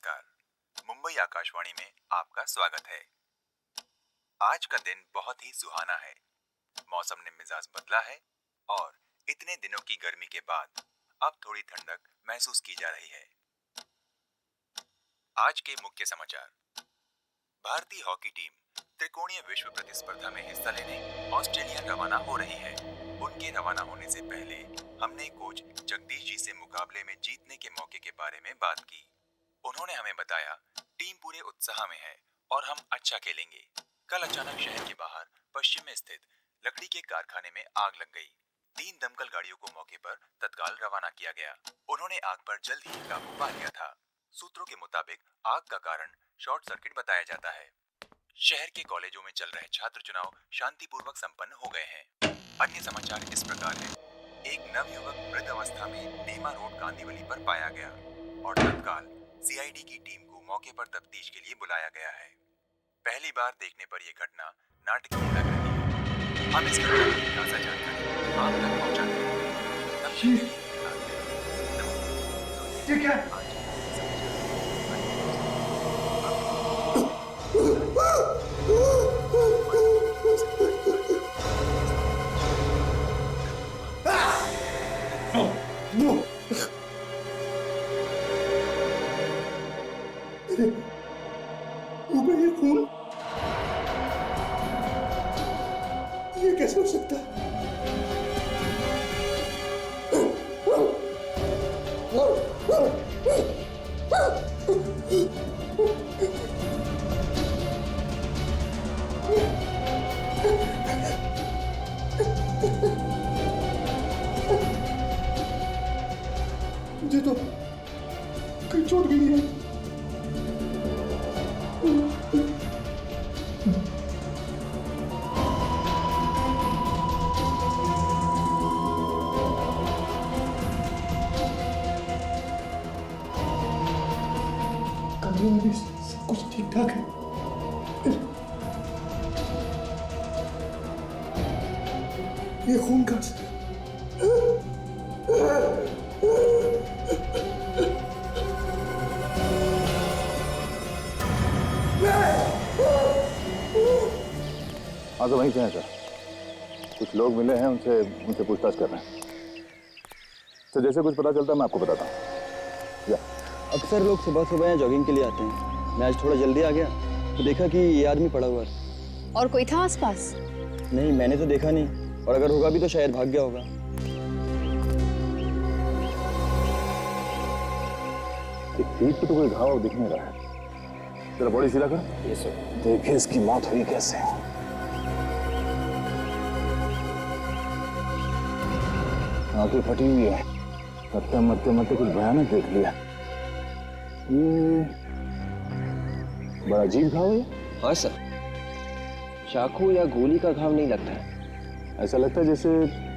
नमस्कार। मुंबई आकाशवाणी में आपका स्वागत है। आज का दिन बहुत ही सुहाना है। मौसम ने मिजाज बदला है और इतने दिनों की गर्मी के बाद अब थोड़ी ठंडक महसूस की जा रही है। आज के मुख्य समाचार। भारतीय हॉकी टीम त्रिकोणीय विश्व प्रतिस्पर्धा में हिस्सा लेने ऑस्ट्रेलिया रवाना हो रही है। उनके रवाना होने से पहले हमने कोच जगदीश जी से मुकाबले में जीतने के मौके के बारे में बात की। उन्होंने हमें बताया टीम पूरे उत्साह में है और हम अच्छा खेलेंगे। कल अचानक शहर के बाहर पश्चिम में स्थित लकड़ी के कारखाने में आग लग गई। 3 दमकल गाड़ियों को मौके पर तत्काल रवाना किया गया। उन्होंने आग पर जल्द ही काबू पा लिया था। सूत्रों के मुताबिक आग का कारण शॉर्ट सर्किट बताया जाता है। शहर के कॉलेजों में चल रहे छात्र चुनाव शांतिपूर्वक संपन्न हो गए हैं। अन्य समाचार इस प्रकार है। एक नवयुवक वृद्ध अवस्था में नेमा रोड कांदीवली पर पाया गया और तत्काल सीआईडी की टीम को मौके पर तफ्तीश के लिए बुलाया गया है। पहली बार देखने पर यह घटना नाटकीय लग रही है। हम इस घटना की ताजा जानकारी आप तक पहुंचाते हैं। ये क्या? ऊपर ये खून, ये कैसे हो सकता है? मुझे तो कहीं चोट भी नहीं है। कमरे में भी सब कुछ ठीक ठाक है। ये खून कहाँ से? हाँ तो वहीं से हैं सर। कुछ लोग मिले हैं, उनसे पूछताछ कर रहे हैं। तो जैसे कुछ पता चलता है मैं आपको बताता हूँ। या अक्सर लोग सुबह सुबह यहाँ जॉगिंग के लिए आते हैं। मैं आज थोड़ा जल्दी आ गया तो देखा कि ये आदमी पड़ा हुआ है। और कोई था आसपास? नहीं, मैंने तो देखा नहीं, और अगर होगा भी तो शायद भाग गया होगा। एक पीठ पे तो कोई घाव दिख नहीं रहा है। तेरा बॉडी सीधा कर। ये सर। देखिए इसकी मौत हुई कैसे। आंखें फटी हुई है। मरते मरते कुछ भयानक देख लिया। ये बड़ा अजीब घाव है। हाँ सर, चाकू या गोली का घाव नहीं लगता है। ऐसा लगता है जैसे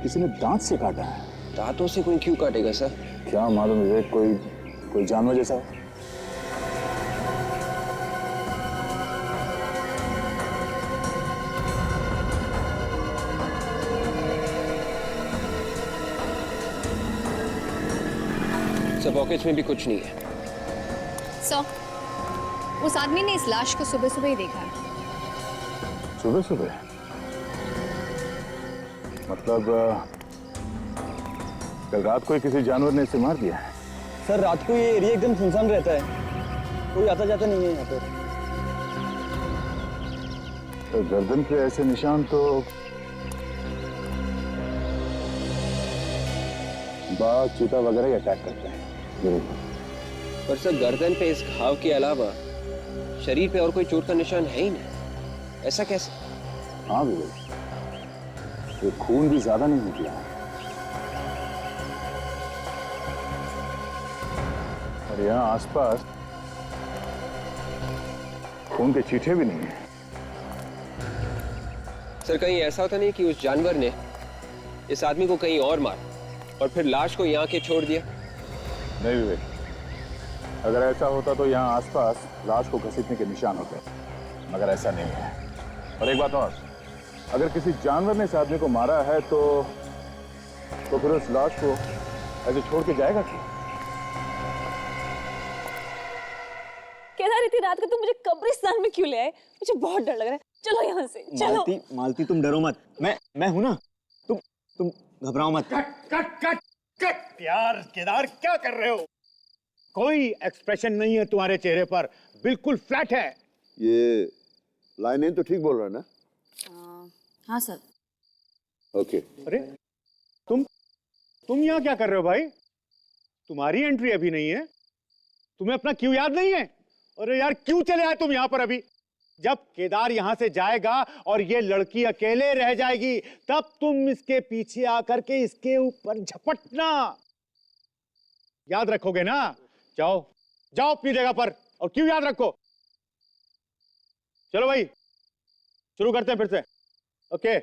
किसी ने दांत से काटा है। दांतों से कोई क्यों काटेगा सर? क्या मालूम, विवेक, कोई जानवर जैसा हो। सर पॉकेट्स में भी कुछ नहीं है। सर, उस आदमी ने इस लाश को सुबह सुबह ही देखा है। सुबह सुबह? मतलब कल रात को ही किसी जानवर ने इसे मार दिया है? सर रात को ये एरिया एकदम सुनसान रहता है, कोई आता जाता नहीं है यहाँ पर। तो गर्दन पे ऐसे निशान तो बाघ, चीता वगैरह ही अटैक करते हैं जरूर। पर सर गर्दन पे इस घाव के अलावा शरीर पे और कोई चोट का निशान है ही नहीं। ऐसा कैसे? हाँ विवेक, ये खून भी ज्यादा नहीं निकला है और यहाँ आसपास खून के छींटे भी नहीं है। सर कहीं ऐसा होता नहीं कि उस जानवर ने इस आदमी को कहीं और मारा और फिर लाश को यहाँ के छोड़ दिया? नहीं विवेक, अगर ऐसा होता तो यहाँ आसपास लाश को घसीटने के निशान होते, मगर ऐसा नहीं है। और एक बात और, अगर किसी जानवर ने इस आदमी को मारा है तो फिर उस लाश को ऐसे छोड़ के जाएगा क्यों? इतनी रात को तुम मुझे कब्रिस्तान में क्यों ले आए? मुझे बहुत डर लग रहा है। चलो यहाँ से, चलो। मालती, मालती तुम डरो मत, मैं हूं ना। तुम घबराओ मत। कट कट कट कट यार केदार, क्या कर रहे हो? कोई एक्सप्रेशन नहीं है तुम्हारे चेहरे पर, बिल्कुल फ्लैट है। ये लाइनें तो ठीक बोल रहा है ना? हाँ सर। ओके। अरे तुम यहाँ क्या कर रहे हो भाई? तुम्हारी एंट्री अभी नहीं है। तुम्हें अपना क्यों याद नहीं है? अरे यार क्यों चले आए तुम यहाँ पर अभी? जब केदार यहाँ से जाएगा और ये लड़की अकेले रह जाएगी, तब तुम इसके पीछे आकर के इसके ऊपर झपटना। याद रखोगे ना? जाओ जाओ अपनी जगह पर। और क्यों याद रखो? चलो भाई शुरू करते हैं फिर से। ओके।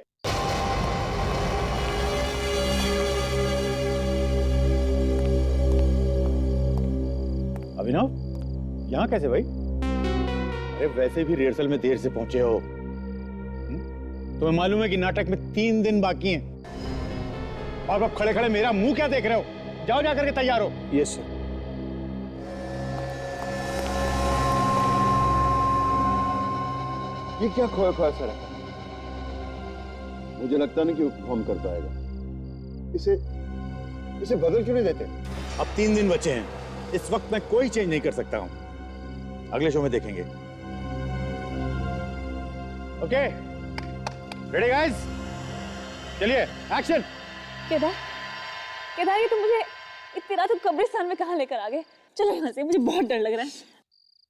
अभिनव, यहां कैसे भाई? अरे वैसे भी रिहर्सल में देर से पहुंचे हो। तुम्हें मालूम है कि नाटक में 3 दिन बाकी हैं। और अब खड़े खड़े मेरा मुंह क्या देख रहे हो? जाओ जाकर के तैयार हो। Yes sir. ये क्या खोया खोया सा रखा? मुझे लगता नहीं कि वो परफॉर्म कर पाएगा। इसे बदल क्यों नहीं देते? अब 3 दिन बचे हैं। इस वक्त मैं कोई चेंज नहीं कर सकता हूं। अगले शो में देखेंगे। Okay, ready guys? चलिए एक्शन। केदार, केदार ये तुम मुझे इतनी रात को कब्रिस्तान में कहाँ लेकर आ गए? चलो यहाँ से, मुझे बहुत डर लग रहा है।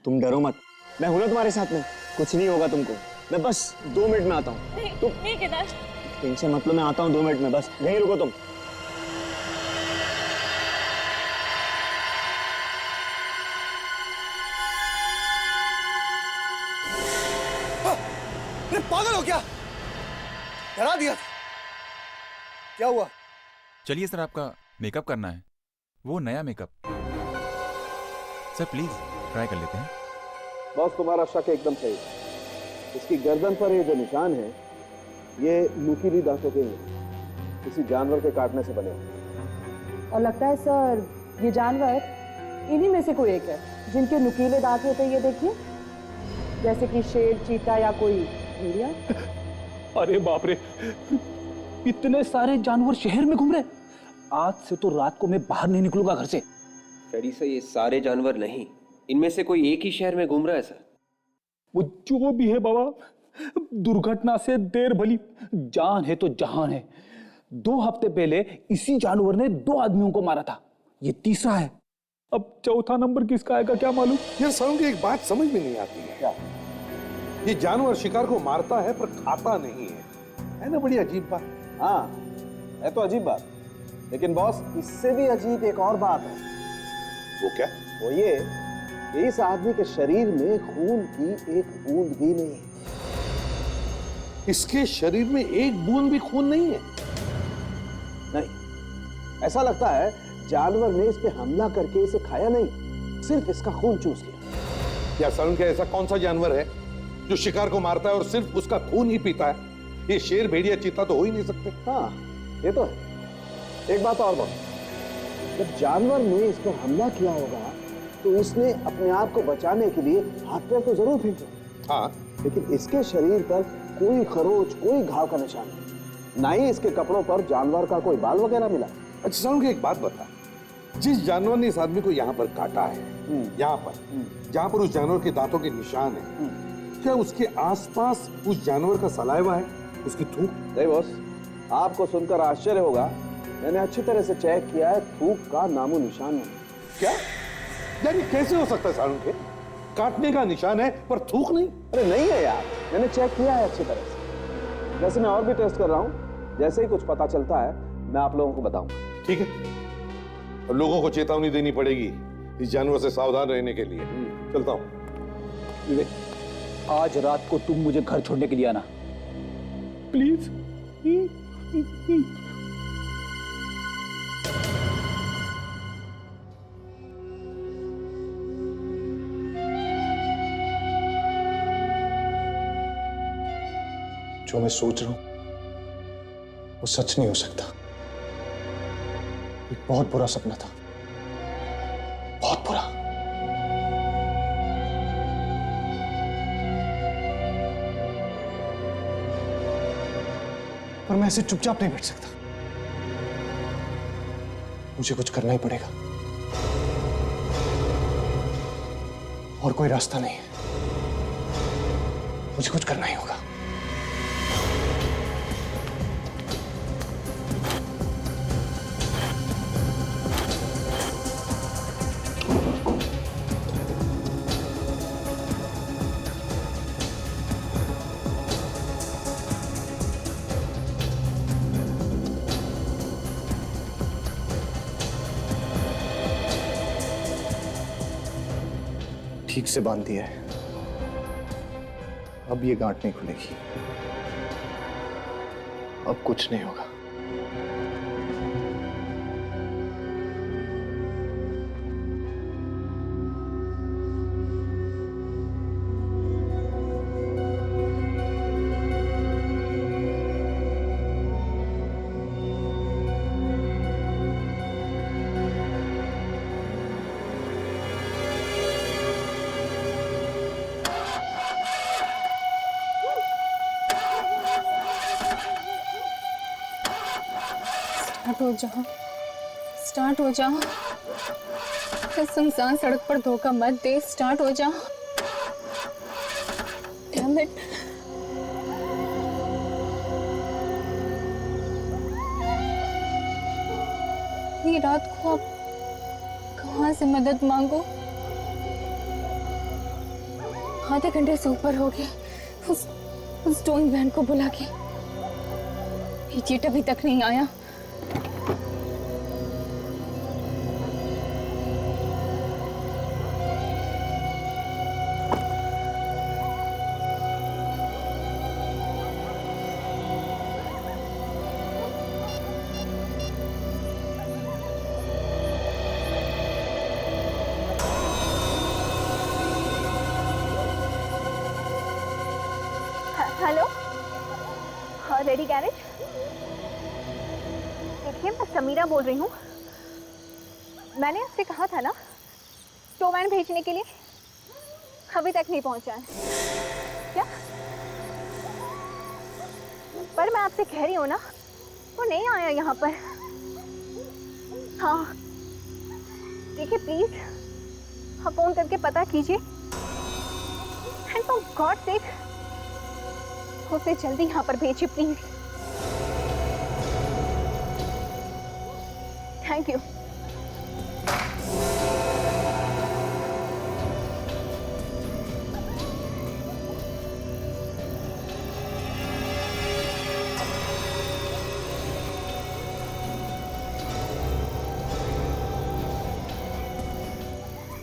तुम डरो मत, मैं हूं ना तुम्हारे साथ में। कुछ नहीं होगा तुमको। मैं बस 2 मिनट में आता हूँ। नहीं केदार। टेंशन मतलब, मैं आता हूँ 2 मिनट में, बस यहीं रुको तुम। अरे पागल हो क्या? डरा दिया। क्या हुआ? चलिए सर, आपका मेकअप करना है, वो नया मेकअप। सर प्लीज ट्राई कर लेते हैं। बॉस, तुम्हारा शक एकदम सही है। इसकी गर्दन पर ये जो निशान है, ये नुकीली दांतों के हैं, किसी जानवर के काटने से बने हैं। और लगता है सर ये जानवर इन्हीं में से कोई एक है जिनके नुकीले दांत होते हैं। ये देखिए, जैसे कि शेर, चीता या कोई भेड़िया। अरे बाप रे, इतने सारे जानवर शहर में घूम रहे। आज से तो रात को मैं बाहर नहीं निकलूंगा घर से। डैडी से ये सारे जानवर नहीं, इनमें से कोई एक ही शहर में घूम रहा है सर। वो जो भी है बाबा, दुर्घटना से देर भली, जान है तो जहान है। 2 हफ्ते पहले इसी जानवर ने 2 आदमियों को मारा था, ये तीसरा है। अब चौथा नंबर किसका आएगा क्या मालूम। यार सरों की एक बात समझ में नहीं आती है। क्या? ये जानवर शिकार को मारता है पर खाता नहीं है ना? बड़ी अजीब बात। हाँ, है तो अजीब बात, लेकिन बॉस इससे भी अजीब एक और बात है। वो क्या? वो ये, इस आदमी के शरीर में खून की एक बूंद भी नहीं है। इसके शरीर में एक बूंद भी खून नहीं है? नहीं, ऐसा लगता है जानवर ने इस पे हमला करके इसे खाया नहीं, सिर्फ इसका खून चूस लिया। क्या सरुण, क्या ऐसा कौन सा जानवर है जो शिकार को मारता है और सिर्फ उसका खून ही पीता है? ये शेर, भेड़िया, चीता तो हो ही नहीं सकते। हाँ, ये तो है। एक बात और बॉस, जब जानवर ने इस पर हमला किया होगा तो इसने अपने आप को बचाने के लिए हाथ पैर तो जरूर फेंके। हाँ, लेकिन इसके शरीर पर कोई खरोच, कोई घाव का निशान नहीं, ना ही इसके कपड़ों पर जानवर का कोई बाल वगैरह मिला। अच्छा सरुण, एक बात बता, जिस जानवर ने इस आदमी को यहाँ पर काटा है, यहाँ पर जहाँ पर उस जानवर के दांतों के निशान है, क्या उसके आसपास उस जानवर का सलाइवा है, उसकी थूक? नहीं बॉस, आपको सुनकर आश्चर्य होगा, मैंने अच्छी तरह से चेक किया है, थूक का नामो निशान नहीं। क्या? यार ये कैसे हो सकता है सारुण के? काटने का निशान है पर थूक नहीं? अरे नहीं है यार, मैंने चेक किया है अच्छी तरह से। वैसे मैं और भी टेस्ट कर रहा हूँ, जैसे ही कुछ पता चलता है मैं आप लोगों को बताऊंगा। ठीक है, और लोगों को चेतावनी देनी पड़ेगी इस जानवर से सावधान रहने के लिए। चलता हूँ। विवेक, आज रात को तुम मुझे घर छोड़ने के लिए आना प्लीज। जो मैं सोच रहा हूं वो सच नहीं हो सकता। एक बहुत बुरा सपना था, बहुत बुरा। पर मैं ऐसे चुपचाप नहीं बैठ सकता। मुझे कुछ करना ही पड़ेगा और कोई रास्ता नहीं है। मुझे कुछ करना ही होगा। ठीक से बांध दिया है, अब ये गांठ नहीं खुलेगी। अब कुछ नहीं होगा। स्टार्ट हो जाओ, स्टार्ट हो जाओ। इस सुनसान सड़क पर धोखा मत दे, स्टार्ट हो जाओ। Damn it. ये रात को अब कहाँ से मदद मांगो? आधे घंटे से ऊपर हो गए उस टोइंग वैन को बुला के। ये चीट अभी तक नहीं आया। हेलो, हाँ रेडी गैरेज। देखिए मैं समीरा बोल रही हूँ। मैंने आपसे कहा था ना टो वैन भेजने के लिए, अभी तक नहीं पहुँचा है क्या? पर मैं आपसे कह रही हूँ ना वो नहीं आया यहाँ पर। हाँ देखिए प्लीज आप फोन करके पता कीजिए एंड फॉर गॉड सेक उसे जल्दी यहाँ पर भेजिए प्लीज। Thank you.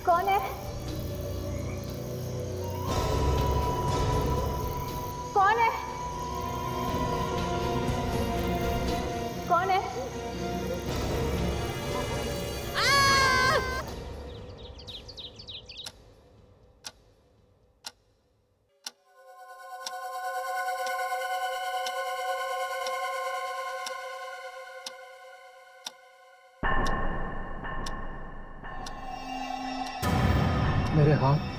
कौन है? कौन है? कौन है? मेरे हाथ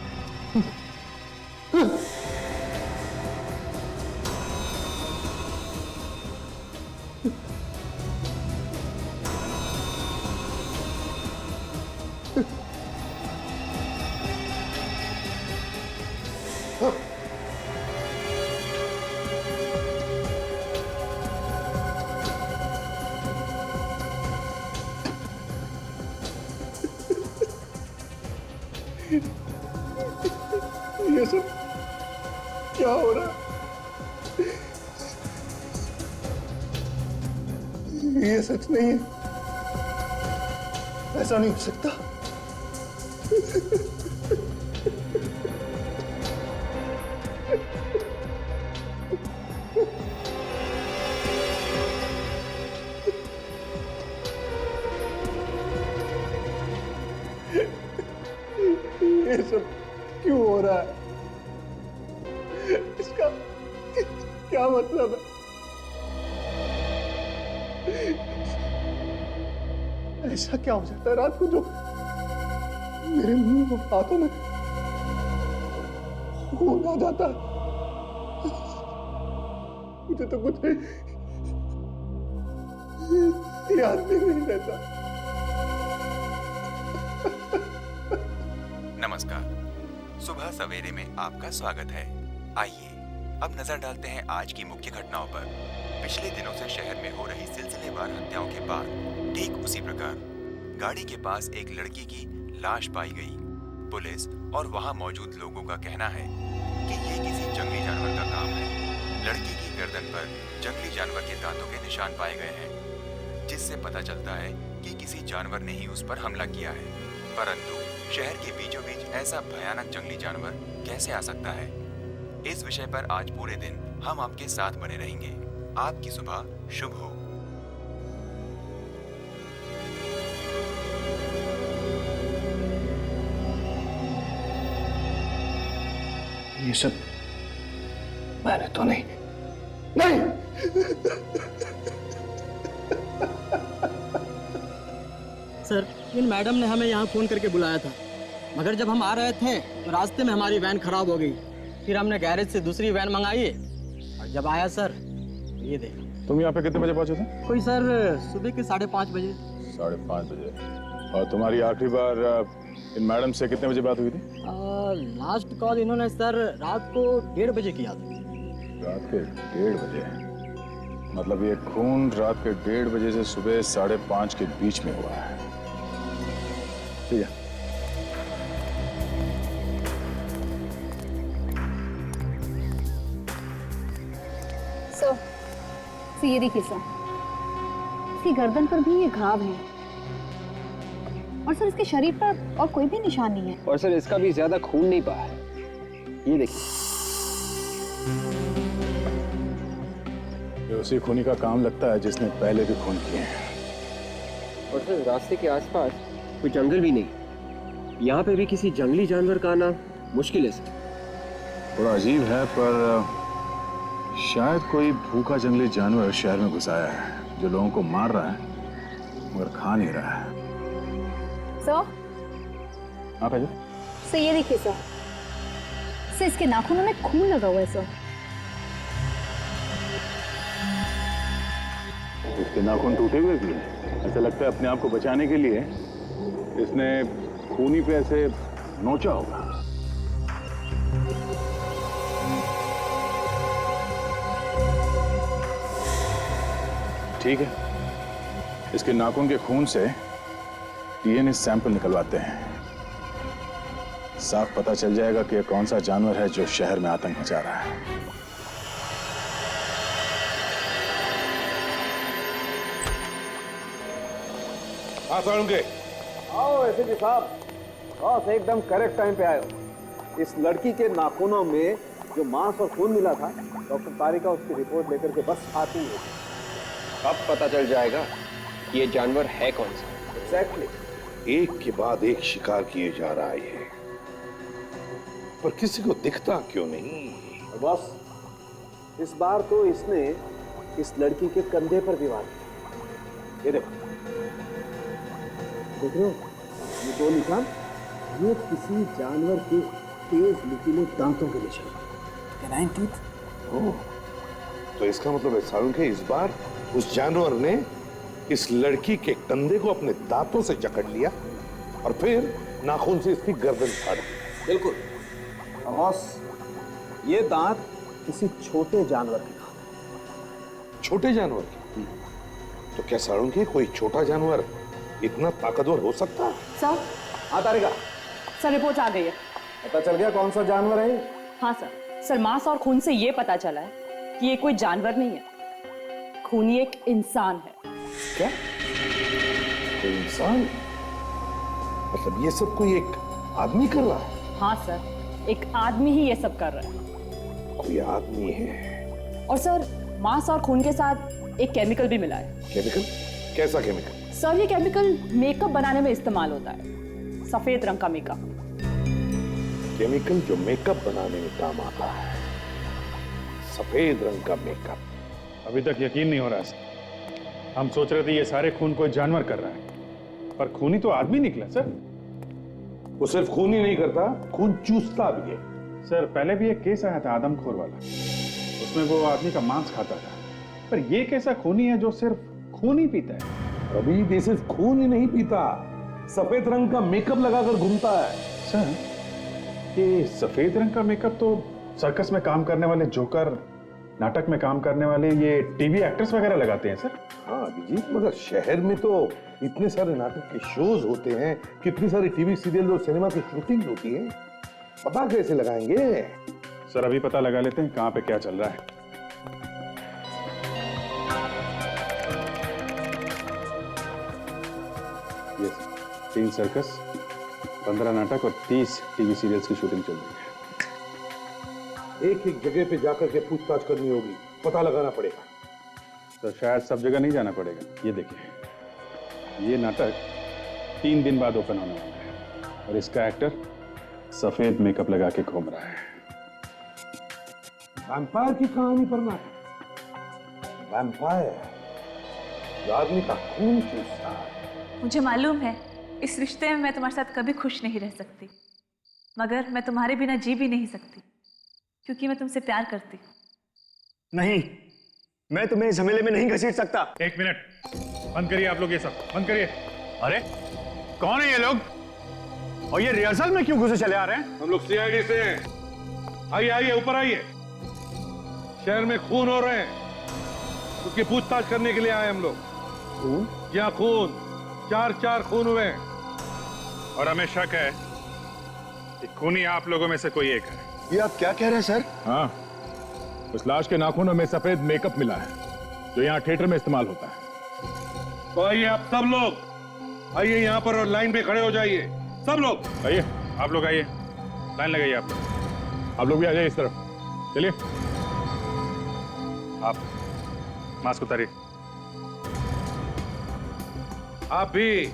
ये सब क्या हो रहा है? ये सच नहीं है, ऐसा नहीं हो सकता। ये सब क्यों हो रहा है? इसका क्या मतलब है? ऐसा क्या हो सकता है रात को जो मेरे मुंह और हाथों में खून आ जाता है? मुझे तो कुछ याद भी नहीं रहता। नमस्कार, सुबह सवेरे में आपका स्वागत है। आइए अब नजर डालते हैं आज की मुख्य घटनाओं पर। पिछले दिनों से शहर में हो रही सिलसिलेवार हत्याओं के बाद ठीक उसी प्रकार गाड़ी के पास एक लड़की की लाश पाई गई। पुलिस और वहां मौजूद लोगों का कहना है कि ये किसी जंगली जानवर का काम है। लड़की की गर्दन पर जंगली जानवर के दांतों के निशान पाए गए हैं, जिससे पता चलता है कि किसी जानवर ने ही उस पर हमला किया है। परंतु शहर के बीचों बीच ऐसा भयानक जंगली जानवर कैसे आ सकता है? इस विषय पर आज पूरे दिन हम आपके साथ बने रहेंगे। आपकी सुबह शुभ हो। ये सब मैंने तो नहीं। सर, इन मैडम ने हमें यहाँ फोन करके बुलाया था, मगर जब हम आ रहे थे तो रास्ते में हमारी वैन खराब हो गई। फिर हमने गैरेज से दूसरी वैन मंगाई और जब आया सर तो ये देखो। तुम यहाँ पे कितने बजे पहुंचे थे? कोई सर सुबह के 5:30 बजे। 5:30 बजे। और तुम्हारी आखिरी बार इन मैडम से कितने बजे बात हुई थी? लास्ट कॉल इन्होंने सर रात को 1:30 बजे किया था। रात के 1:30 बजे? मतलब ये खून रात के 1:30 बजे से सुबह 5:30 के बीच में हुआ है। ठीक है। सर, ये देखिए सर, इसकी गर्दन पर भी ये घाव है और सर इसके शरीर पर और कोई भी निशान नहीं है। और सर इसका भी ज्यादा खून नहीं बहा है। ये देखिए। ये उसी खूनी का काम लगता है जिसने पहले भी खून किए हैं। और सर रास्ते के आसपास कोई जंगल भी नहीं। यहाँ पे भी किसी जंगली जानवर का आना मुश्किल है सर। थोड़ा अजीब है, पर शायद कोई भूखा जंगली जानवर शहर में घुस आया है जो लोगों को मार रहा है मगर खा नहीं रहा है। सर, हाँ भाई। सर ये देखिए सर, इसके नाखूनों में खून लगा हुआ है सर। इसके नाखून टूटे हुए भी हैं। ऐसा लगता है अपने आप को बचाने के लिए इसने खूनी पे ऐसे नोचा होगा। ठीक है, इसके नाखून के खून से डीएनए सैंपल निकलवाते हैं। साफ पता चल जाएगा कि यह कौन सा जानवर है जो शहर में आतंक मचा रहा है। हाँ सालुंके। आओ एसपी साहब, बस एकदम करेक्ट टाइम पे आए हो। इस लड़की के नाखूनों में जो मांस और खून मिला था, डॉक्टर तारिका उसकी रिपोर्ट लेकर के बस आती है। अब पता चल जाएगा कि ये जानवर है कौन सा। एग्जैक्टली। एक के बाद एक शिकार किए जा रहा है ये, पर किसी को दिखता क्यों नहीं? बस इस बार तो इसने इस लड़की के कंधे पर भी वार किया। ये देखो, देख रहे हो ये दो निशान? ये किसी जानवर के तेज नुकीले दांतों के निशान। Canine teeth. ओह, तो इसका मतलब है सालुंके इस बार उस जानवर ने इस लड़की के कंधे को अपने दांतों से जकड़ लिया और फिर नाखून से इसकी गर्दन फाड़ दी। बिल्कुल। बॉस, ये दांत किसी छोटे जानवर के दांत हैं। छोटे जानवर की? तो क्या सालुंके कोई छोटा जानवर इतना ताकतवर हो सकता है? सर, हाँ तारिका। सर रिपोर्ट आ गई है। पता चल गया कौन सा जानवर है? हाँ सर, मांस और खून से ये पता चला है कि ये कोई जानवर नहीं है, खूनी एक इंसान है। क्या? कोई इंसान? मतलब ये सब कोई एक आदमी कर रहा है? हाँ सर, एक आदमी ही ये सब कर रहा है। कोई आदमी है? और सर मांस और खून के साथ एक केमिकल भी मिला है। केमिकल? कैसा केमिकल? सर ये केमिकल मेकअप बनाने में इस्तेमाल होता है, सफेद रंग का मेकअप। केमिकल जो मेकअप बनाने में काम आता है। सफेद रंग का मेकअप। अभी तक यकीन नहीं हो रहा है। हम सोच रहे थे ये सारे खून कोई जानवर कर रहा है, पर खूनी तो आदमी निकला सर। वो सिर्फ खून ही नहीं करता, खून चूसता भी है। सर पहले भी एक केस आया था आदमखोर वाला, उसमें वो आदमी का मांस खाता था, पर ये कैसा खूनी है जो सिर्फ खून ही पीता है। अभी दिस इज खून ही नहीं पीता, सफेद रंग का मेकअप लगाकर घूमता है। सर, ये सफेद रंग का मेकअप तो सर्कस में काम करने वाले जोकर, नाटक में काम करने वाले ये टीवी एक्टर्स वगैरह लगाते हैं सर। हाँ अभिजीत, मगर शहर में तो इतने सारे नाटक के शोज होते हैं, कितनी सारी टीवी सीरियल और सिनेमा की शूटिंग होती है, पता कैसे लगाएंगे? सर अभी पता लगा लेते हैं कहाँ पे क्या चल रहा है। ये 3 सर्कस, 15 नाटक और 30 टीवी सीरियल्स की शूटिंग चल रही है। एक एक जगह पे जाकर के पूछताछ करनी होगी, पता लगाना पड़ेगा। तो शायद सब जगह नहीं जाना पड़ेगा। ये देखिए, ये नाटक 3 दिन बाद ओपन होने वाला है और इसका एक्टर सफेद मेकअप लगा के घूम रहा है। वैम्पायर की कहानी पर नाटक। वैम्पायर जो आदमी का खून चूसता है। मुझे मालूम है इस रिश्ते में मैं तुम्हारे साथ कभी खुश नहीं रह सकती, मगर मैं तुम्हारे बिना जी भी नहीं सकती, क्योंकि मैं तुमसे प्यार करती हूँ। नहीं, मैं तुम्हें इस झमेले में नहीं घसीट सकता। 1 मिनट, बंद करिए आप लोग, ये सब बंद करिए। अरे कौन है ये लोग और ये रिहर्सल में क्यों घुसे चले आ रहे हैं? हम लोग सीआईडी से हैं। आइए आइए, ऊपर आइए। शहर में खून हो रहे हैं, उसकी पूछताछ करने के लिए आए हम लोग। खून? क्या खून? 4 खून हुए हैं और हमें शक है कि खूनी आप लोगों में से कोई एक है। ये आप क्या कह रहे हैं सर? हाँ, उस लाश के नाखूनों में सफेद मेकअप मिला है जो यहाँ थिएटर में इस्तेमाल होता है। तो आइए आप सब लोग, आइए यहाँ पर और लाइन पे खड़े हो जाइए, सब लोग आइए। आप लोग आइए, लाइन लगाइए। आप लोग भी आ जाइए इस तरफ। चलिए, आप मास्क उतारिए। आप भी,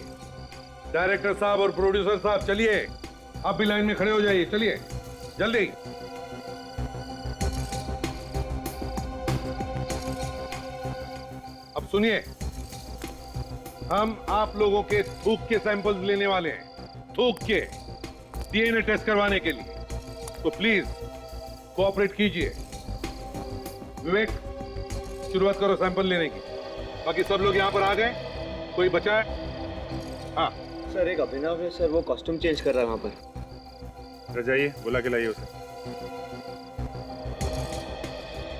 डायरेक्टर साहब और प्रोड्यूसर साहब, चलिए आप भी लाइन में खड़े हो जाइए। चलिए जल्दी। अब सुनिए, हम आप लोगों के थूक के सैंपल्स लेने वाले हैं, थूक के डीएनए टेस्ट करवाने के लिए। तो प्लीज कोऑपरेट कीजिए। विवेक, शुरुआत करो सैंपल लेने की। बाकी सब लोग यहाँ पर आ गए? कोई बचा है? हाँ सर, एक अभिनव है सर, वो कॉस्ट्यूम चेंज कर रहा है वहां पर। जाइए, बुला के लाइए उसे।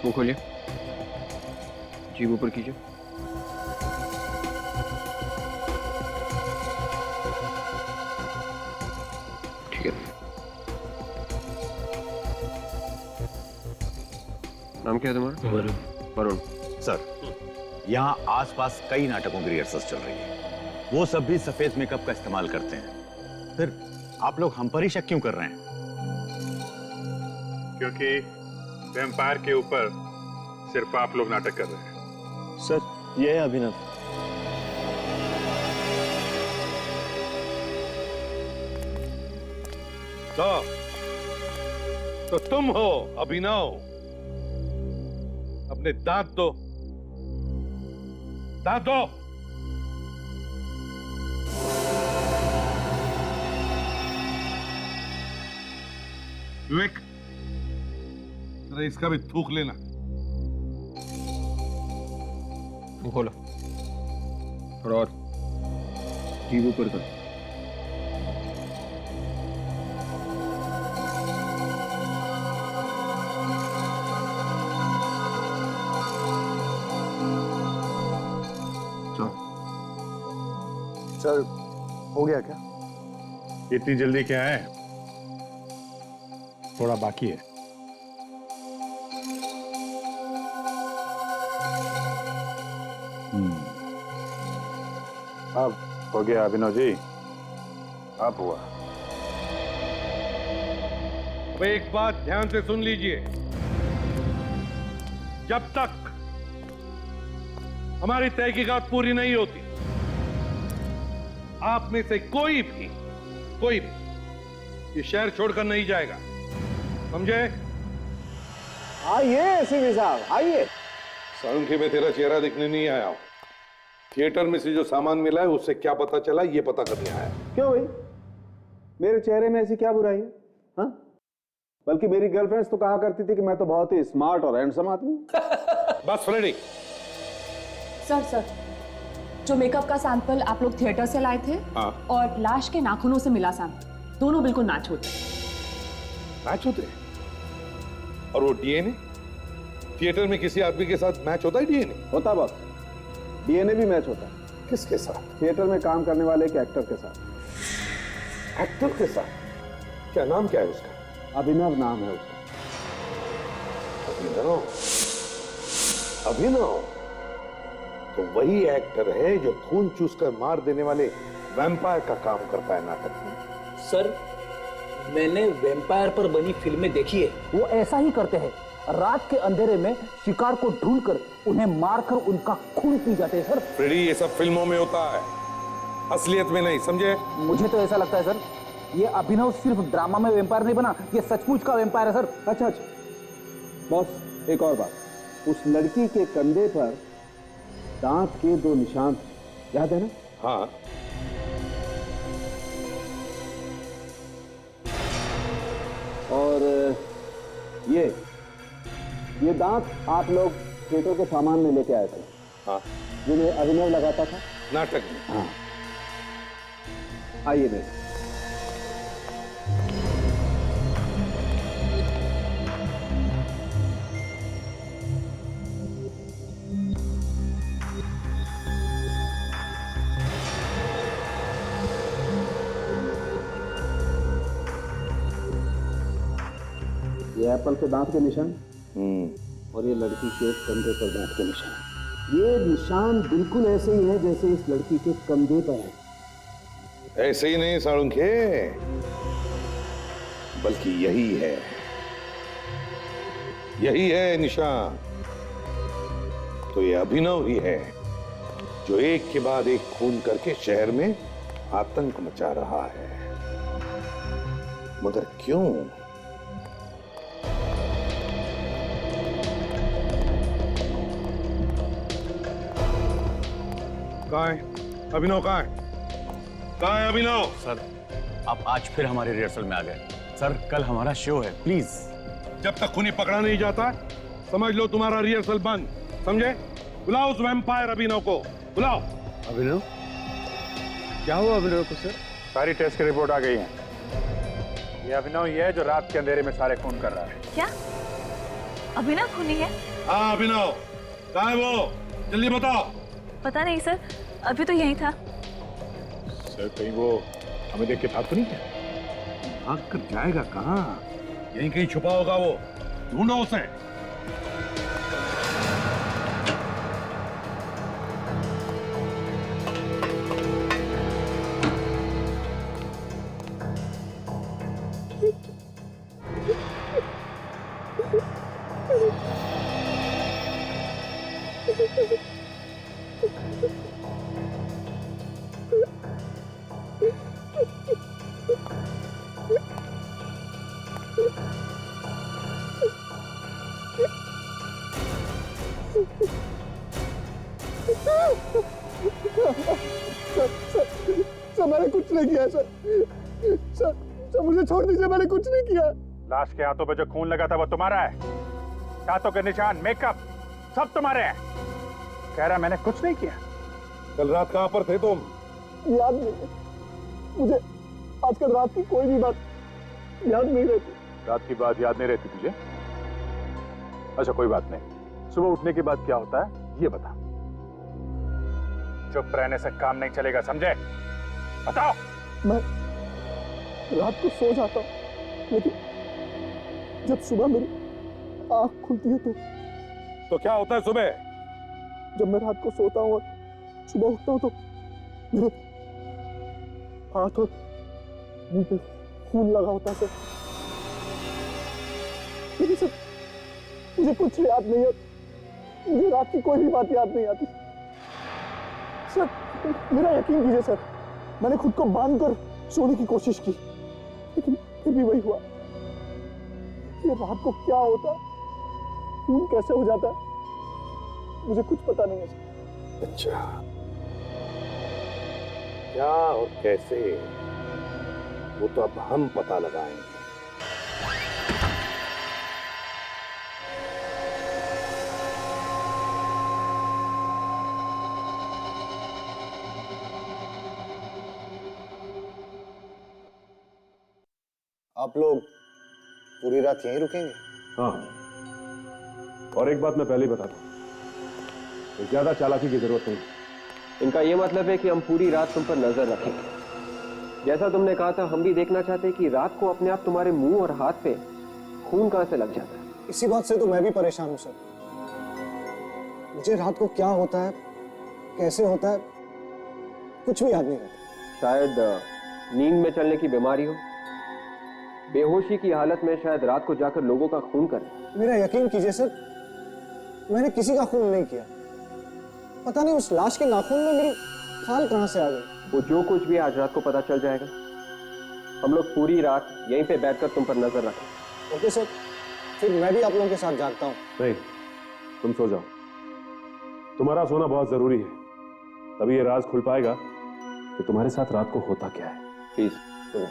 मुंह खोलिए, जीभ ऊपर कीजिए। ठीक है। नाम क्या है तुम्हारा? वरुण। वरुण सर, यहाँ आसपास कई नाटकों की रिहर्सल्स चल रही है। वो सब भी सफेद मेकअप का इस्तेमाल करते हैं। फिर आप लोग हम पर ही शक क्यों कर रहे हैं? क्योंकि वैम्पायर के ऊपर सिर्फ आप लोग नाटक कर रहे हैं। सर, ये है अभिनव। तो तुम हो अभिनव? अपने दांत दो, दांत दो। विवेक, जरा इसका भी थूक लेना। मुंह खोलो और जीभ ऊपर कर। सर, हो गया क्या? इतनी जल्दी क्या है, थोड़ा बाकी है। अब हो गया अभिनव जी, अब हुआ। अब एक बात ध्यान से सुन लीजिए, जब तक हमारी तहकीकात पूरी नहीं होती, आप में से कोई भी ये शहर छोड़कर नहीं जाएगा, समझे? आइए एसीपी साहब, आइए। सालुंखी में तेरा चेहरा दिखने नहीं आया हूं। थिएटर में से जो सामान मिला है उससे क्या पता चला, ये पता करने आया। क्यों भाई, मेरे चेहरे में ऐसी क्या बुराई है? हाँ, बल्कि मेरी गर्लफ्रेंड्स तो कहा करती थी कि मैं तो बहुत ही स्मार्ट और हैंडसम आदमी हूं। बस फ्रेडी। सर, जो मेकअप का सैंपल आप लोग थिएटर से लाए थे और लाश के नाखूनों से मिला सैंपल, दोनों बिल्कुल मैच होते मैच होते? और वो डीएनए थिएटर में किसी आदमी के साथ मैच होता है? डीएनए होता बॉस, डीएनए भी मैच होता है। किसके साथ? थिएटर में काम करने वाले एक एक्टर के साथ। एक्टर के साथ? क्या नाम क्या है उसका? अभिनव नाम है उसका। अभिनव? अभिनव तो वही एक्टर है जो खून चूसकर मार देने वाले वैम्पायर का काम करता है नाटक में। सर, मैंने वैम्पायर पर बनी फिल्में देखी है, वो ऐसा ही करते हैं। रात के अंधेरे में शिकार को ढूंढकर उन्हें मारकर उनका खून पी जाते हैं सर। फ्रेडी, ये सब फिल्मों में होता है, असलियत में नहीं, समझे? मुझे तो ऐसा लगता है सर, ये अभिनव सिर्फ ड्रामा में वैम्पायर नहीं बना, ये सचमुच का वैम्पायर है सर। अच्छा बॉस, एक और बात, उस लड़की के कंधे पर दांत के 2 निशान थे, याद है ना? हाँ। और ये दांत आप लोग थिएटर के सामान में लेके आए थे। हाँ। जिन्हें अभिनव लगाता था नाटक में। हाँ। आइए मेरे। ये एप्पल के दांत के निशान और ये लड़की के कंधे पर दांत के निशान। ये निशान बिल्कुल ऐसे ही है जैसे इस लड़की के कंधे पर है। ऐसे ही नहीं साळुंखे, बल्कि यही है निशान। तो ये अभिनव ही है जो एक के बाद एक खून करके शहर में आतंक मचा रहा है। मगर क्यों? कहाँ है अभिनव? कहाँ है अभिनव? सर, आप आज फिर हमारी रिहर्सल में आ गए। सर, कल हमारा शो है, प्लीज। जब तक खूनी पकड़ा नहीं जाता, समझ लो तुम्हारा रिहर्सल बंद, समझे? बुलाओ उस वैम्पायर अभिनव को, बुलाओ। अभिनव? क्या हुआ अभिनव को सर? सारी टेस्ट की रिपोर्ट आ गई है। ये अभिनव ही है जो रात के अंधेरे में सारे खून कर रहा है। क्या अभिनव खूनी है? हाँ अभिनव, कहाँ है वो? जल्दी बताओ। पता नहीं सर, अभी तो यहीं था। सर, कहीं वो हमें देख के भाग तो नहीं गया? भाग कर जाएगा कहाँ? यहीं कहीं छुपा होगा वो, ढूंढो उसे। सर, मैंने कुछ नहीं किया सर। सर, मुझे छोड़ दीजिए, मैंने कुछ नहीं किया। लाश के हाथों पे जो खून लगा था वो तुम्हारा है। दांतों के निशान, मेकअप, सब तुम्हारे हैं। कह रहा मैंने कुछ नहीं किया। कल रात कहाँ पर थे तुम? याद नहीं है मुझे, आजकल रात की कोई भी बात याद नहीं रहती। रात की बात याद नहीं रहती तुझे? अच्छा कोई बात नहीं, सुबह उठने के बाद क्या होता है ये बता। चुप रहने से काम नहीं चलेगा, समझे? बताओ। मैं रात को सो जाता हूँ, लेकिन जब सुबह मेरी आंख खुलती है तो क्या होता है सुबह? जब मैं रात को सोता हूँ और सुबह उठता हूँ तो मेरे हाथ और मुंह पे खून लगा होता है सर। लेकिन सर, मुझे कुछ याद नहीं है, मुझे रात की कोई भी बात याद नहीं आती। सर, मेरा यकीन कीजिए सर, मैंने खुद को बांधकर सोने की कोशिश की, लेकिन फिर भी वही हुआ। ये रात को क्या होता, खून कैसे हो जाता है, मुझे कुछ पता नहीं है सर। अच्छा, क्या और कैसे, वो तो अब हम पता लगाएंगे। आप लोग पूरी रात यहीं रुकेंगे? हाँ, और एक बात मैं पहले ही बता दूं, ज्यादा चालाकी की जरूरत नहीं। इनका ये मतलब है कि हम पूरी रात तुम पर नजर रखेंगे। जैसा तुमने कहा था, हम भी देखना चाहते हैं कि रात को अपने आप तुम्हारे मुंह और हाथ पे खून कहां से लग जाता है। इसी बात से तो मैं भी परेशान हूं सर। मुझे रात को क्या होता है, कैसे होता है, कुछ भी याद नहीं रहता। शायद नींद में चलने की बीमारी हो, बेहोशी की हालत में शायद रात को जाकर लोगों का खून करें। मेरा यकीन कीजिए सर, मैंने किसी का खून नहीं किया। पता नहीं उस लाश के नाखून में मेरी खाल कहां से आ गई। वो जो कुछ भी आज रात को पता चल जाएगा। हम लोग पूरी रात यहीं पे बैठकर तुम पर नजर रखें। ओके सर, फिर मैं भी आप लोगों के साथ जागता हूँ। नहीं, तुम सो जाओ। तुम्हारा सोना बहुत जरूरी है, तभी ये राज खुल पाएगा कि तुम्हारे साथ रात को होता क्या है। प्लीज सुनो।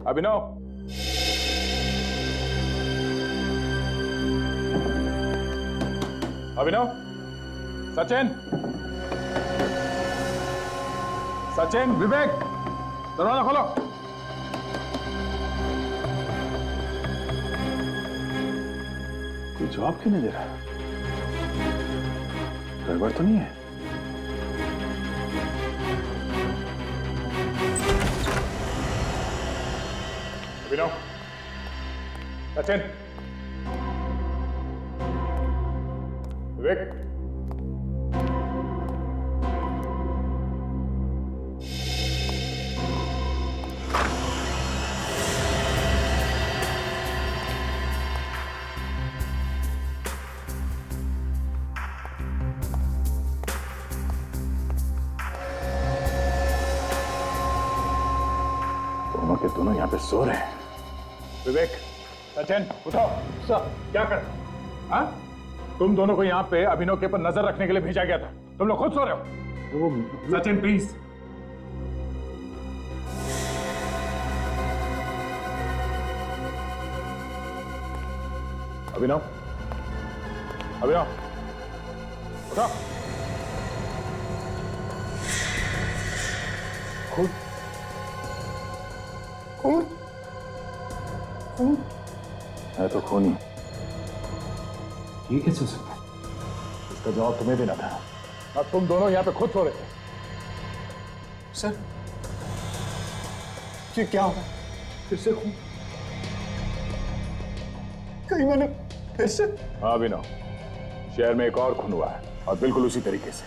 अभिनव, अभिनव, सचिन, सचिन, विवेक, दरवाजा खोलो। कोई जवाब क्यों नहीं दे रहा? गड़बड़ तो नहीं है? अभिनव, सचिन, विवेक, दोनों के दोनों यहाँ पे सो रहे हैं। विवेक, सचिन, उठो। सर, क्या कर? हाँ? तुम दोनों को यहाँ पे अभिनव के पर नजर रखने के लिए भेजा गया था। तुम लोग खुद सो रहे हो। सचिन प्लीज। अभिनव, अभिनव, उठो। खुद खून, खून है तो खून ही। ये कैसे हो सकता है? इसका जवाब तुम्हें देना था। अब तुम दोनों यहाँ पे खुद सो रहे थे। सर, ये क्या होगा? फिर से खून? कहीं मैंने फिर से? हाँ अभिनव, शहर में एक और खून हुआ है और बिल्कुल उसी तरीके से।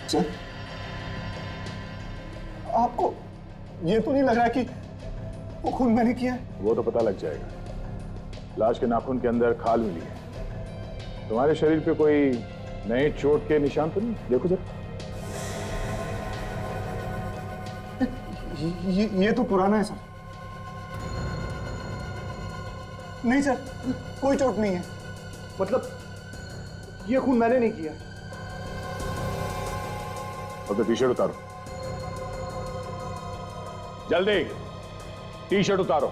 सर, आपको ये तो नहीं लग रहा है कि वो खून मैंने किया है? वो तो पता लग जाएगा। लाश के नाखून के अंदर खाल मिली है। तुम्हारे शरीर पे कोई नए चोट के निशान तो नहीं? देखो जरा। ये तो पुराना है सर। नहीं सर, कोई चोट नहीं है। मतलब ये खून मैंने नहीं किया। अब तो टी शर्ट उतारो, जल्दी टी शर्ट उतारो।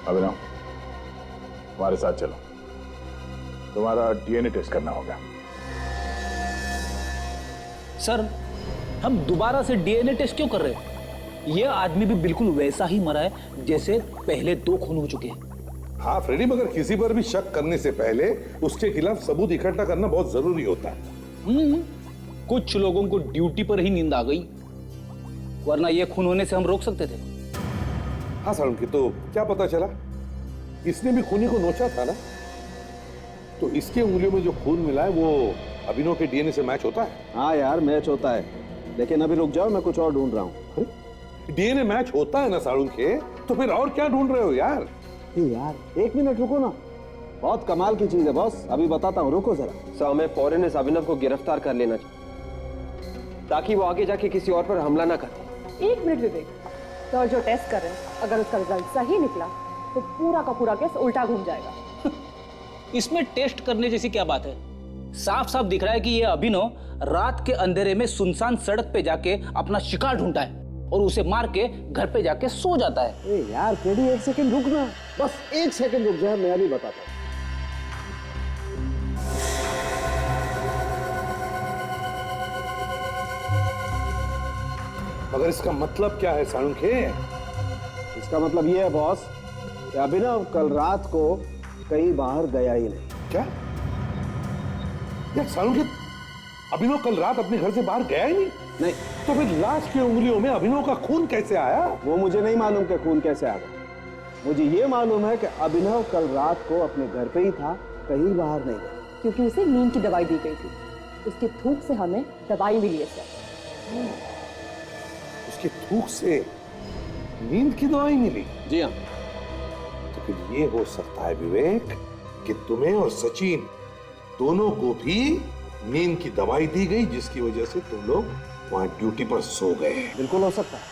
अभिनव, हमारे साथ चलो, तुम्हारा डीएनए टेस्ट करना होगा। सर, हम दोबारा से डीएनए टेस्ट क्यों कर रहे हैं? यह आदमी भी बिल्कुल वैसा ही मरा है जैसे पहले 2 खून हो चुके हैं। हाँ फ्रेडी, मगर किसी पर भी शक करने से पहले उसके खिलाफ सबूत इकट्ठा करना बहुत जरूरी होता है। कुछ लोगों को ड्यूटी पर ही नींद आ गई, वरना ये खून होने से हम रोक सकते थे। हाँ सारुण की, तो क्या पता चला? इसने भी खूनी को नोचा था ना, तो इसके उंगलियों में जो खून मिला है वो अभिनव के डीएनए से मैच होता है। हाँ यार, मैच होता है, लेकिन अभी रुक जाओ, मैं कुछ और ढूंढ रहा हूँ। डीएनए मैच होता है ना सारुण के, तो फिर और क्या ढूंढ रहे हो यार? यार 1 मिनट रुको ना, बहुत कमाल की चीज है बॉस, अभी बताता हूँ, रुको जरा। सर हमें फौरन इस अभिनव को गिरफ्तार कर लेना चाहिए ताकि वो आगे जाके किसी और पर हमला ना करे। 1 मिनट विवेक, सर जो टेस्ट कर रहे हैं अगर उसका रिजल्ट सही निकला तो पूरा का पूरा केस उल्टा घूम जाएगा। इसमें टेस्ट करने जैसी क्या बात है? साफ साफ दिख रहा है कि ये अभिनव रात के अंधेरे में सुनसान सड़क पे जाके अपना शिकार ढूंढता है और उसे मार के घर पे जाके सो जाता है। ए यार फ्रेडी 1 सेकंड रुक ना, बस 1 सेकंड रुक जा, मैं अभी बताता हूँ। मगर इसका मतलब क्या है साळुंखे? इसका मतलब ये है बॉस कि अभिनव कल रात को कहीं बाहर गया ही नहीं। क्या यार साळुंखे, अभिनव कल रात अपने घर से बाहर गया ही नहीं? नहीं। तो फिर लाश की उंगलियों में अभिनव का खून कैसे आया? वो मुझे नहीं मालूम कि खून कैसे आ गया। मुझे ये मालूम है कि अभिनव कल रात को अपने घर पे ही था, कहीं बाहर नहीं गया। क्योंकि उसे नींद की दवाई दी गई थी, उसके थूक से हमें दवाई मिली है सर। उसके थूक से नींद की दवाई मिली? जी हाँ। तो फिर ये हो सकता है विवेक कि तुम्हें और सचिन दोनों को भी नींद की दवाई दी गई, जिसकी वजह से तुम लोग वहां ड्यूटी पर सो गए। बिल्कुल हो सकता है।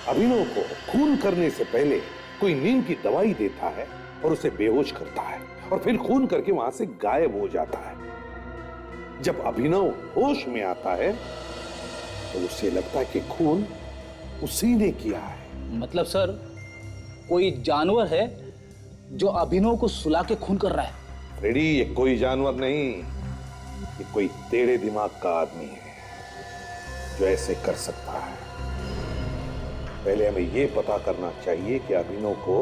अभिनव को खून करने से पहले कोई नींद की दवाई देता है और उसे बेहोश करता है और फिर खून करके वहां से गायब हो जाता है। जब अभिनव होश में आता है तो उसे लगता है कि खून उसी ने किया है। मतलब सर कोई जानवर है जो अभिनव को सुला के खून कर रहा है? फ्रेडी, ये कोई जानवर नहीं, ये कोई तेरे दिमाग का आदमी है जो ऐसे कर सकता है। पहले हमें ये पता करना चाहिए कि अभिनव को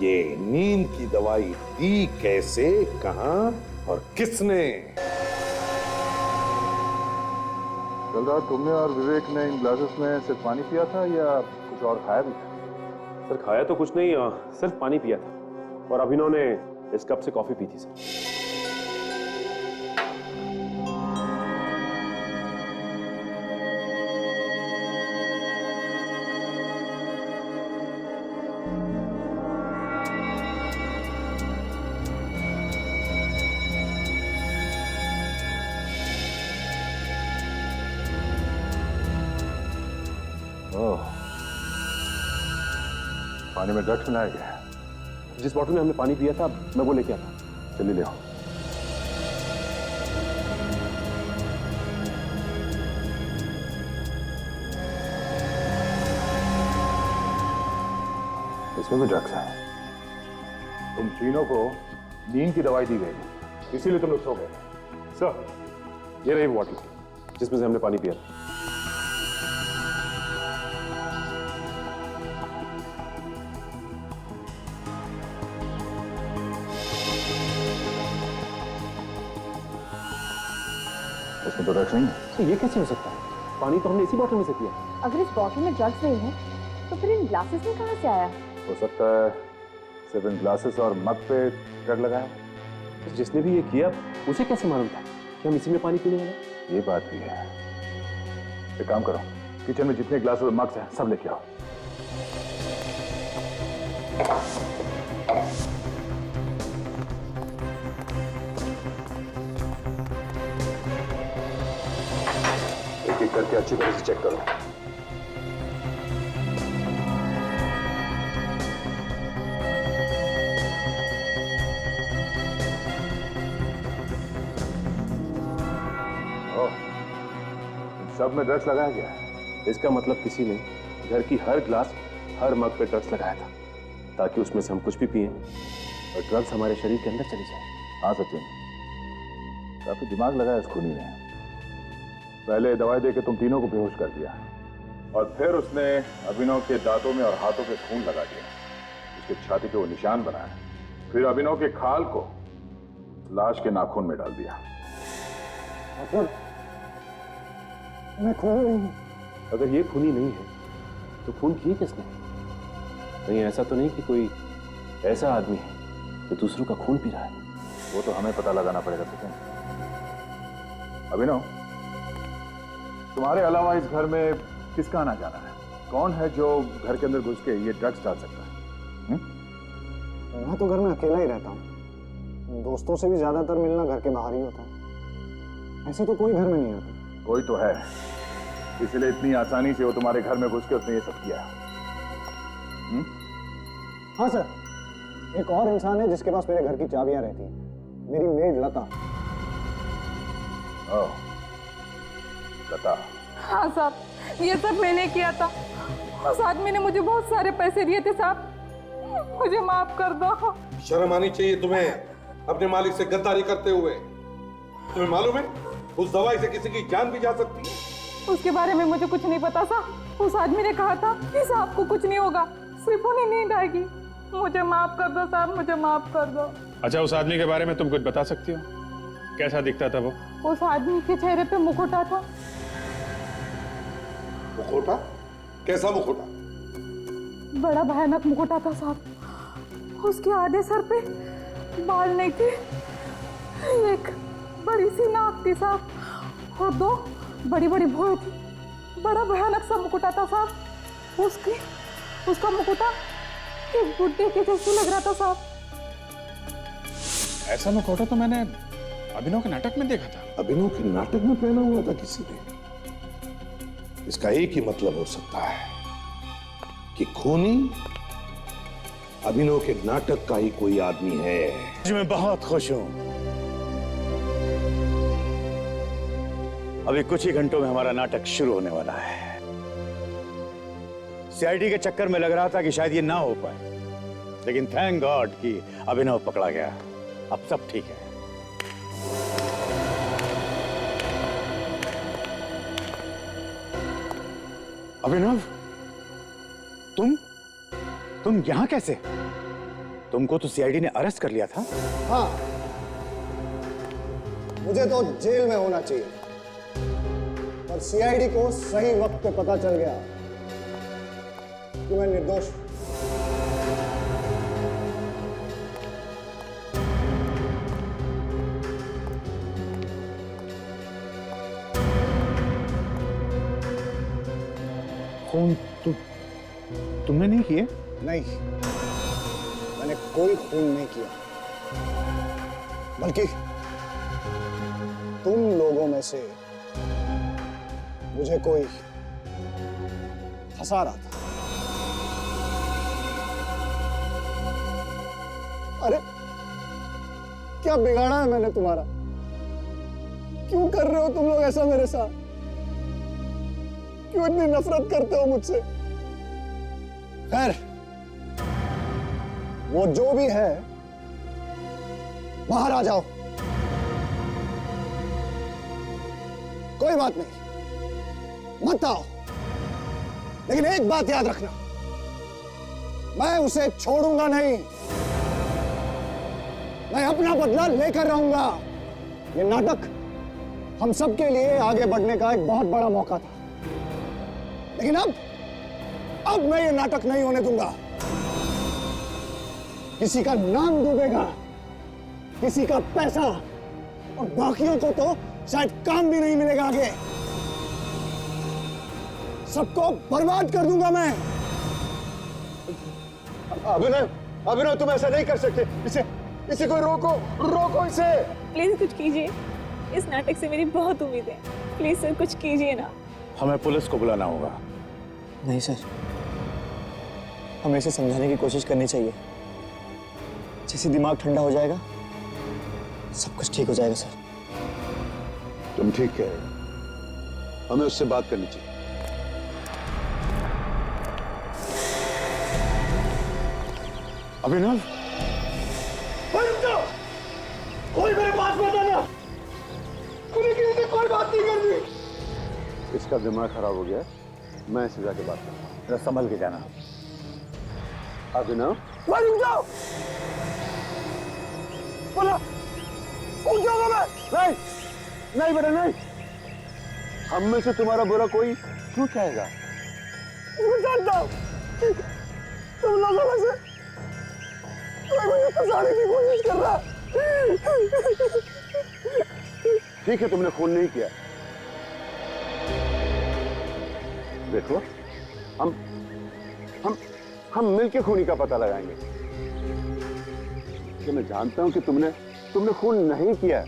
ये नींद की दवाई दी कैसे, कहां और किसने। कल रात तुमने और विवेक ने इन ग्लासेस में सिर्फ पानी पिया था या कुछ और खाया भी था? सर खाया तो कुछ नहीं, सिर्फ पानी पिया था और अभिनव ने इस कप से कॉफी पी थी सर। पानी में ड्रग्स मिलाया गया है। जिस बॉटल में हमने पानी पिया था मैं वो लेके आता हूं। चलिए ले आओ। इसमें भी ड्रग्स है। तुम तीनों को नींद की दवाई दी गई, इसीलिए तुम लोग सो गए। सर ये रही बॉटल जिसमें से हमने पानी पिया था। इसमें तो ड्रग्स नहीं है। तो ये कैसे हो सकता है? पानी तो हमने इसी बॉटल में से पिया। अगर इस बॉटल में ड्रग्स नहीं है तो फिर इन ग्लासेस में कहां से आया? हो सकता है सिर्फ इन ग्लासेस और मग पे ड्रग लगाया। तो जिसने भी ये किया उसे कैसे मालूम था कि हम इसी में पानी पीने वाले? ये बात भी है। एक काम करो, किचन में जितने ग्लासेस और मग्स हैं सब लेके आओ। एक एक करके अच्छी तरह से चेक करो। सब में ड्रग्स लगाया गया है। इसका मतलब किसी ने घर की हर ग्लास हर मग पे ड्रग्स लगाया था ताकि उसमें से हम कुछ भी पिए और ड्रग्स हमारे शरीर के अंदर चली जाए। हाँ सचिन, काफी दिमाग लगाया इस खूनी ने। पहले दवाई देके तुम तीनों को बेहोश कर दिया और फिर उसने अभिनव के दांतों में और हाथों पे खून लगा दिया, उसके छाती पे वो निशान बनाया, फिर अभिनव के खाल को लाश के नाखून में डाल दिया। मतलब मैं खून नहीं हूं। अगर ये खूनी नहीं है तो खून किए किसने? कहीं ऐसा तो नहीं कि कोई ऐसा आदमी है जो दूसरों का खून पी रहा है? वो तो हमें पता लगाना पड़ेगा सचिन। अभिनव, तुम्हारे अलावा इस घर में किसका आना जाना है? कौन है जो घर के अंदर घुस के ये ड्रग्स डाल सकता है? मैं तो घर में अकेला ही रहता हूँ। दोस्तों से भी ज्यादातर मिलना घर के बाहर ही होता है। ऐसे तो कोई घर में नहीं आता। कोई तो है, इसलिए इतनी आसानी से वो तुम्हारे घर में घुस के उसने ये सब किया। हाँ सर, एक और इंसान है जिसके पास मेरे घर की चाबियां रहती हैं। मेरी मेड लता। ओह, लता। हाँ साहब, ये सब मैंने किया था। उस आदमी ने मुझे बहुत सारे पैसे दिए थे साहब, मुझे माफ कर दो। शर्म आनी चाहिए तुम्हें अपने मालिक से गद्दारी करते हुए। तुम्हें मालूम है उस दवाई से किसी की जान भी जा सकती है। उसके बारे में मुझे कुछ नहीं पता साहब। उस आदमी ने कहा था कि साहब को कुछ नहीं होगा, सिर्फ उन्हें नींद आएगी। मुझे माफ कर दो साहब, मुझे माफ कर दो। अच्छा, उस आदमी के बारे में तुम कुछ बता सकती हो? कैसा दिखता था वो? उस आदमी के चेहरे पे मुखौटा था। मुखौटा? कैसा मुखौटा? बड़ा भयानक मुखौटा था साहब। उसके आधे सर पे बाल नहीं थे, एक बड़ी सी नाक थी साहब, और दो बड़ी बड़ी भौहें थी। बड़ा भयानक सा मुखौटा था साहब। उसका मुखौटा एक बुड्ढे के जैसे लग रहा था साहब। ऐसा मुखौटा तो मैंने अभिनव के नाटक में देखा था। अभिनव के नाटक में पहना हुआ था किसी ने? इसका एक ही मतलब हो सकता है कि खूनी अभिनव के नाटक का ही कोई आदमी है। मैं बहुत खुश हूं। अभी कुछ ही घंटों में हमारा नाटक शुरू होने वाला है। सीआईडी के चक्कर में लग रहा था कि शायद ये ना हो पाए, लेकिन थैंक गॉड कि अभिनव पकड़ा गया। अब सब ठीक है। अभिनव, तुम यहां कैसे? तुमको तो सीआईडी ने अरेस्ट कर लिया था। हाँ, मुझे तो जेल में होना चाहिए, पर सीआईडी को सही वक्त पे पता चल गया कि मैं निर्दोष हूं। खून तुमने नहीं किए? नहीं, मैंने कोई खून नहीं किया, बल्कि तुम लोगों में से मुझे कोई फंसा रहा था। अरे क्या बिगाड़ा है मैंने तुम्हारा? क्यों कर रहे हो तुम लोग ऐसा मेरे साथ? क्यों इतनी नफरत करते हो मुझसे? खैर, वो जो भी है, बाहर आ जाओ। कोई बात नहीं, मत आओ, लेकिन एक बात याद रखना, मैं उसे छोड़ूंगा नहीं। मैं अपना बदला लेकर रहूंगा। ये नाटक हम सबके लिए आगे बढ़ने का एक बहुत बड़ा मौका था, लेकिन अब मैं ये नाटक नहीं होने दूंगा। किसी का नाम डूबेगा, किसी का पैसा, और बाकियों को तो शायद काम भी नहीं मिलेगा आगे। सबको बर्बाद कर दूंगा मैं। अभिनव, तुम ऐसा नहीं कर सकते। इसे कोई रोको इसे। प्लीज कुछ कीजिए, इस नाटक से मेरी बहुत उम्मीद है। प्लीज सर कुछ कीजिए ना। हमें पुलिस को बुलाना होगा। नहीं सर, हमें इसे समझाने की कोशिश करनी चाहिए। जैसे दिमाग ठंडा हो जाएगा, सब कुछ ठीक हो जाएगा सर। तुम ठीक कह रहे हो, हमें उससे बात करनी चाहिए। अभिनव, कोई मेरे पास मत आना। कोई बात नहीं करनी। इसका दिमाग खराब हो गया, मैं इसे जाके बात करता हूँ। संभल के जाना। अभिनव, रुक जाओ। बोला, उठ जाऊंगा मैं। नहीं बेटा नहीं। हम में से तुम्हारा बुरा कोई क्यों चाहेगा? मैं जानता हूँ तुम लोगों में से कोई मुझे फंसाने की कोशिश कर रहा है। ठीक है, तुमने खून नहीं किया। देखो, हम मिलके खूनी का पता लगाएंगे। कि मैं जानता हूं कि तुमने तुमने खून नहीं किया।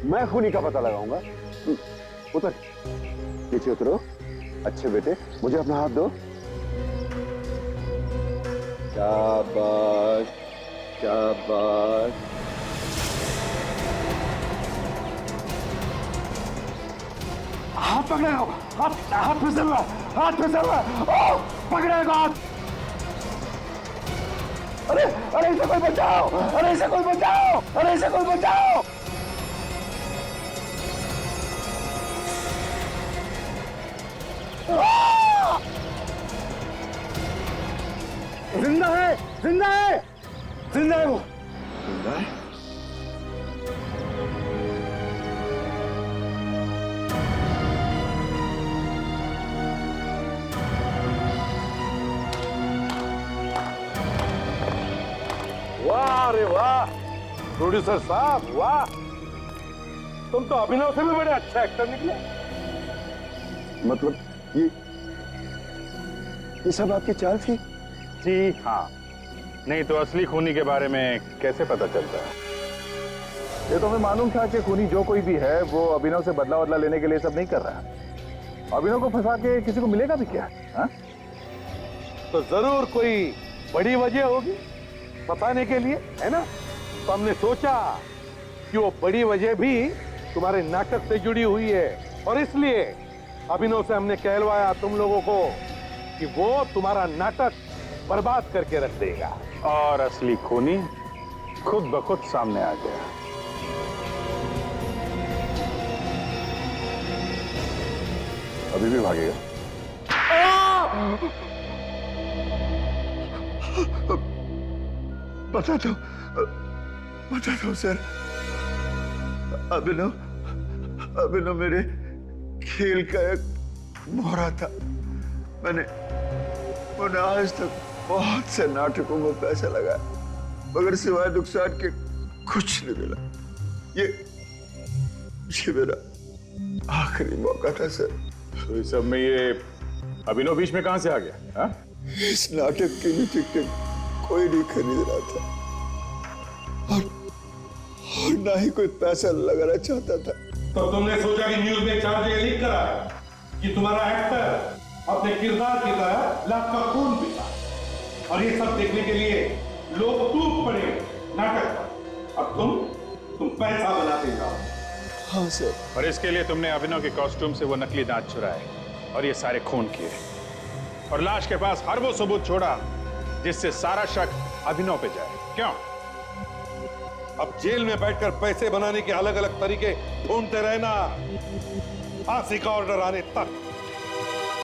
मैं खूनी का पता लगाऊंगा। उतर, पीछे उतरो। अच्छे बेटे, मुझे अपना हाथ दो। शाबाश, शाबाश। हाथ पकड़ेगा, हाथ फिसल रहा, हाथ फिसल रहा। पकड़ेगा हाथ। अरे इसे कोई बचाओ, अरे इसे कोई बचाओ, अरे इसे कोई बचाओ। जिंदा है, जिंदा है, जिंदा है वो। जिंदा है? वाह रे वाह, प्रोड्यूसर साहब वाह, तुम तो अभिनव से भी बड़े अच्छे एक्टर निकले। मतलब ये सब आपकी चाल थी? जी हाँ, नहीं तो असली खूनी के बारे में कैसे पता चलता है? ये तो हमें मालूम था कि खूनी जो कोई भी है वो अभिनव से बदला लेने के लिए सब नहीं कर रहा है। अभिनव को फंसा के किसी को मिलेगा भी क्या? हा? तो जरूर कोई बड़ी वजह होगी बताने के लिए, है ना? तो हमने सोचा कि वो बड़ी वजह भी तुम्हारे नाटक से जुड़ी हुई है, और इसलिए अभिनव से हमने कहलवाया तुम लोगों को कि वो तुम्हारा नाटक बर्बाद करके रख देगा। और असली खूनी खुद ब खुद सामने आ गया। अभी भी भागेगा? बता दो सर। अभिनव मेरे खेल का एक मोहरा था। मैंने आज तक बहुत से नाटकों में पैसा लगाया, मगर सिवाय नुकसान के कुछ नहीं मिला। ये मेरा आखिरी मौका था सर। तो इस सब में ये अभिनव बीच में कहां से आ गया? हा? इस नाटक के लिए टिकट कोई नहीं खरीद रहा था, और ना ही कोई पैसा लगाना चाहता था। तो तुमने सोचा कि न्यूज में 4 जगह लीक करा है कि तुम्हारा एक्टर अपने किरदार की तरह लाख का खून पीता, और ये सब देखने के लिए लोग टूट पड़े नाटक पर, और तुम पैसा बनाते जाओ। हाँ सर। और इसके लिए तुमने अभिनव के कॉस्ट्यूम से वो नकली दांत चुराए और ये सारे खून किए, और लाश के पास हर वो सबूत छोड़ा जिससे सारा शक अभिनव पे जाए। क्यों? अब जेल में बैठकर पैसे बनाने के अलग अलग तरीके ढूंढते रहना, फांसी का ऑर्डर आने तक।